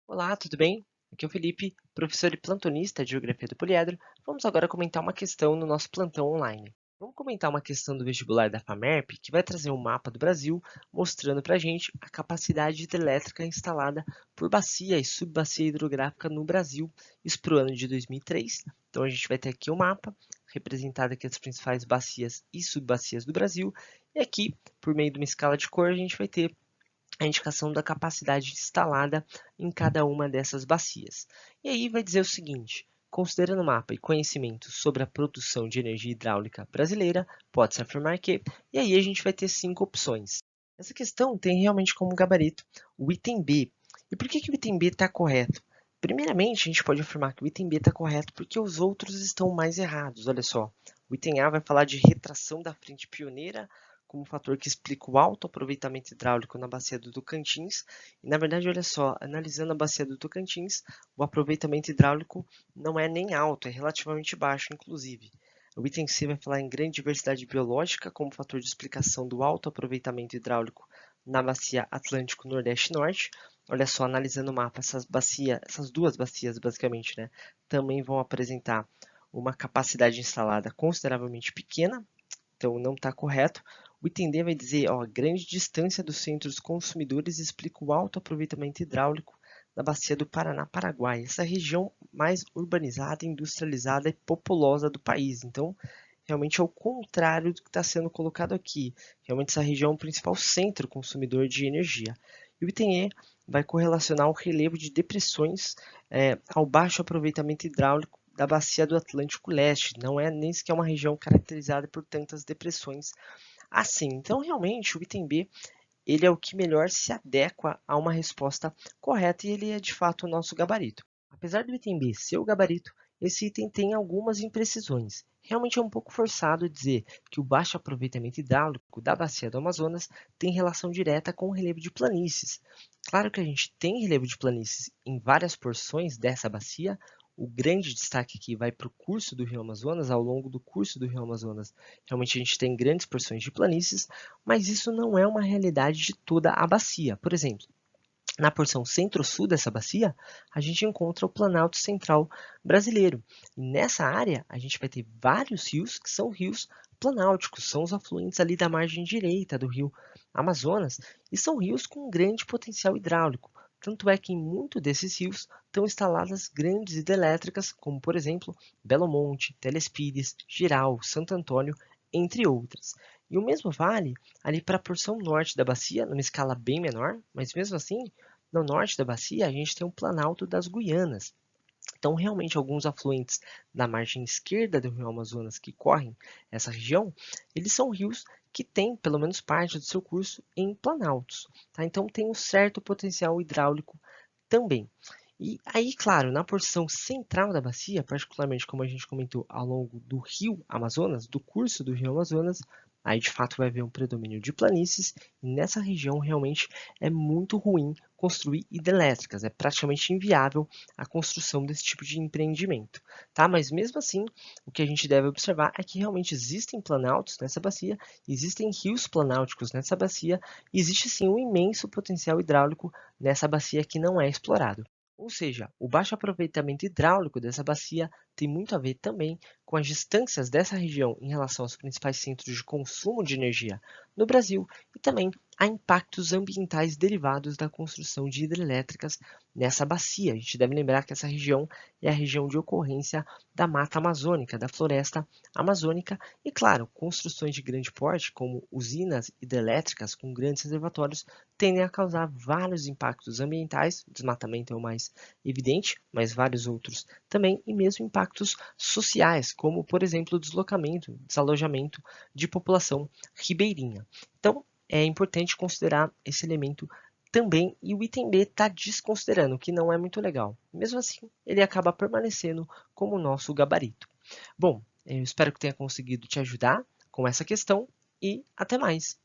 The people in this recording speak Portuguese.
Olá, tudo bem? Aqui é o Felipe, professor e plantonista de Geografia do Poliedro. Vamos agora comentar uma questão no nosso plantão online. Vamos comentar uma questão do vestibular da FAMERP, que vai trazer um mapa do Brasil, mostrando para a gente a capacidade hidrelétrica instalada por bacia e subbacia hidrográfica no Brasil, isso para o ano de 2003. Então a gente vai ter aqui o mapa, representado aqui as principais bacias e subbacias do Brasil, e aqui, por meio de uma escala de cor, a gente vai ter a indicação da capacidade instalada em cada uma dessas bacias. E aí vai dizer o seguinte: considerando o mapa e conhecimento sobre a produção de energia hidráulica brasileira, pode-se afirmar que, e aí a gente vai ter 5 opções. Essa questão tem realmente como gabarito o item B. E por que o item B está correto? Primeiramente, a gente pode afirmar que o item B está correto porque os outros estão mais errados. Olha só, o item A vai falar de retração da frente pioneira como fator que explica o alto aproveitamento hidráulico na bacia do Tocantins. E, na verdade, olha só, analisando a bacia do Tocantins, o aproveitamento hidráulico não é nem alto, é relativamente baixo, inclusive. O item C vai falar em grande diversidade biológica como fator de explicação do alto aproveitamento hidráulico na bacia Atlântico Nordeste e Norte. Olha só, analisando o mapa, essas duas bacias, basicamente, né, também vão apresentar uma capacidade instalada consideravelmente pequena, então não está correto. O item D vai dizer, ó, grande distância dos centros consumidores explica o alto aproveitamento hidráulico da bacia do Paraná-Paraguai, essa região mais urbanizada, industrializada e populosa do país. Então, realmente é o contrário do que está sendo colocado aqui. Realmente essa região é o principal centro consumidor de energia. E o item E vai correlacionar o relevo de depressões ao baixo aproveitamento hidráulico da bacia do Atlântico Leste. Não é nem sequer uma região caracterizada por tantas depressões assim. Então, realmente, o item B ele é o que melhor se adequa a uma resposta correta e ele é de fato o nosso gabarito. Apesar do item B ser o gabarito, esse item tem algumas imprecisões. Realmente é um pouco forçado dizer que o baixo aproveitamento hidráulico da bacia do Amazonas tem relação direta com o relevo de planícies. Claro que a gente tem relevo de planícies em várias porções dessa bacia. O grande destaque aqui vai para o curso do Rio Amazonas, ao longo do curso do Rio Amazonas. Realmente a gente tem grandes porções de planícies, mas isso não é uma realidade de toda a bacia. Por exemplo, na porção centro-sul dessa bacia, a gente encontra o Planalto Central brasileiro. E nessa área, a gente vai ter vários rios que são rios planálticos, são os afluentes ali da margem direita do rio Amazonas, e são rios com grande potencial hidráulico. Tanto é que em muitos desses rios estão instaladas grandes hidrelétricas, como por exemplo Belo Monte, Telespires, Giral, Santo Antônio, entre outras. E o mesmo vale ali para a porção norte da bacia, numa escala bem menor, mas mesmo assim, no norte da bacia, a gente tem o Planalto das Guianas. Então, realmente, alguns afluentes da margem esquerda do rio Amazonas que correm essa região, eles são rios que têm, pelo menos parte do seu curso, em planaltos. Tá? Então, tem um certo potencial hidráulico também. E aí, claro, na porção central da bacia, particularmente como a gente comentou ao longo do rio Amazonas, do curso do rio Amazonas, aí de fato vai haver um predomínio de planícies, e nessa região realmente é muito ruim construir hidrelétricas, é praticamente inviável a construção desse tipo de empreendimento, tá? Mas mesmo assim, o que a gente deve observar é que realmente existem planaltos nessa bacia, existem rios planálticos nessa bacia, e existe sim um imenso potencial hidráulico nessa bacia que não é explorado. Ou seja, o baixo aproveitamento hidráulico dessa bacia tem muito a ver também com as distâncias dessa região em relação aos principais centros de consumo de energia no Brasil e também a impactos ambientais derivados da construção de hidrelétricas nessa bacia. A gente deve lembrar que essa região é a região de ocorrência da mata amazônica, da floresta amazônica, e, claro, construções de grande porte, como usinas hidrelétricas com grandes reservatórios, tendem a causar vários impactos ambientais, o desmatamento é o mais evidente, mas vários outros também, e mesmo impactos sociais, como, por exemplo, o deslocamento, desalojamento de população ribeirinha. Então, é importante considerar esse elemento também, e o item B está desconsiderando, o que não é muito legal. Mesmo assim, ele acaba permanecendo como nosso gabarito. Bom, eu espero que tenha conseguido te ajudar com essa questão e até mais!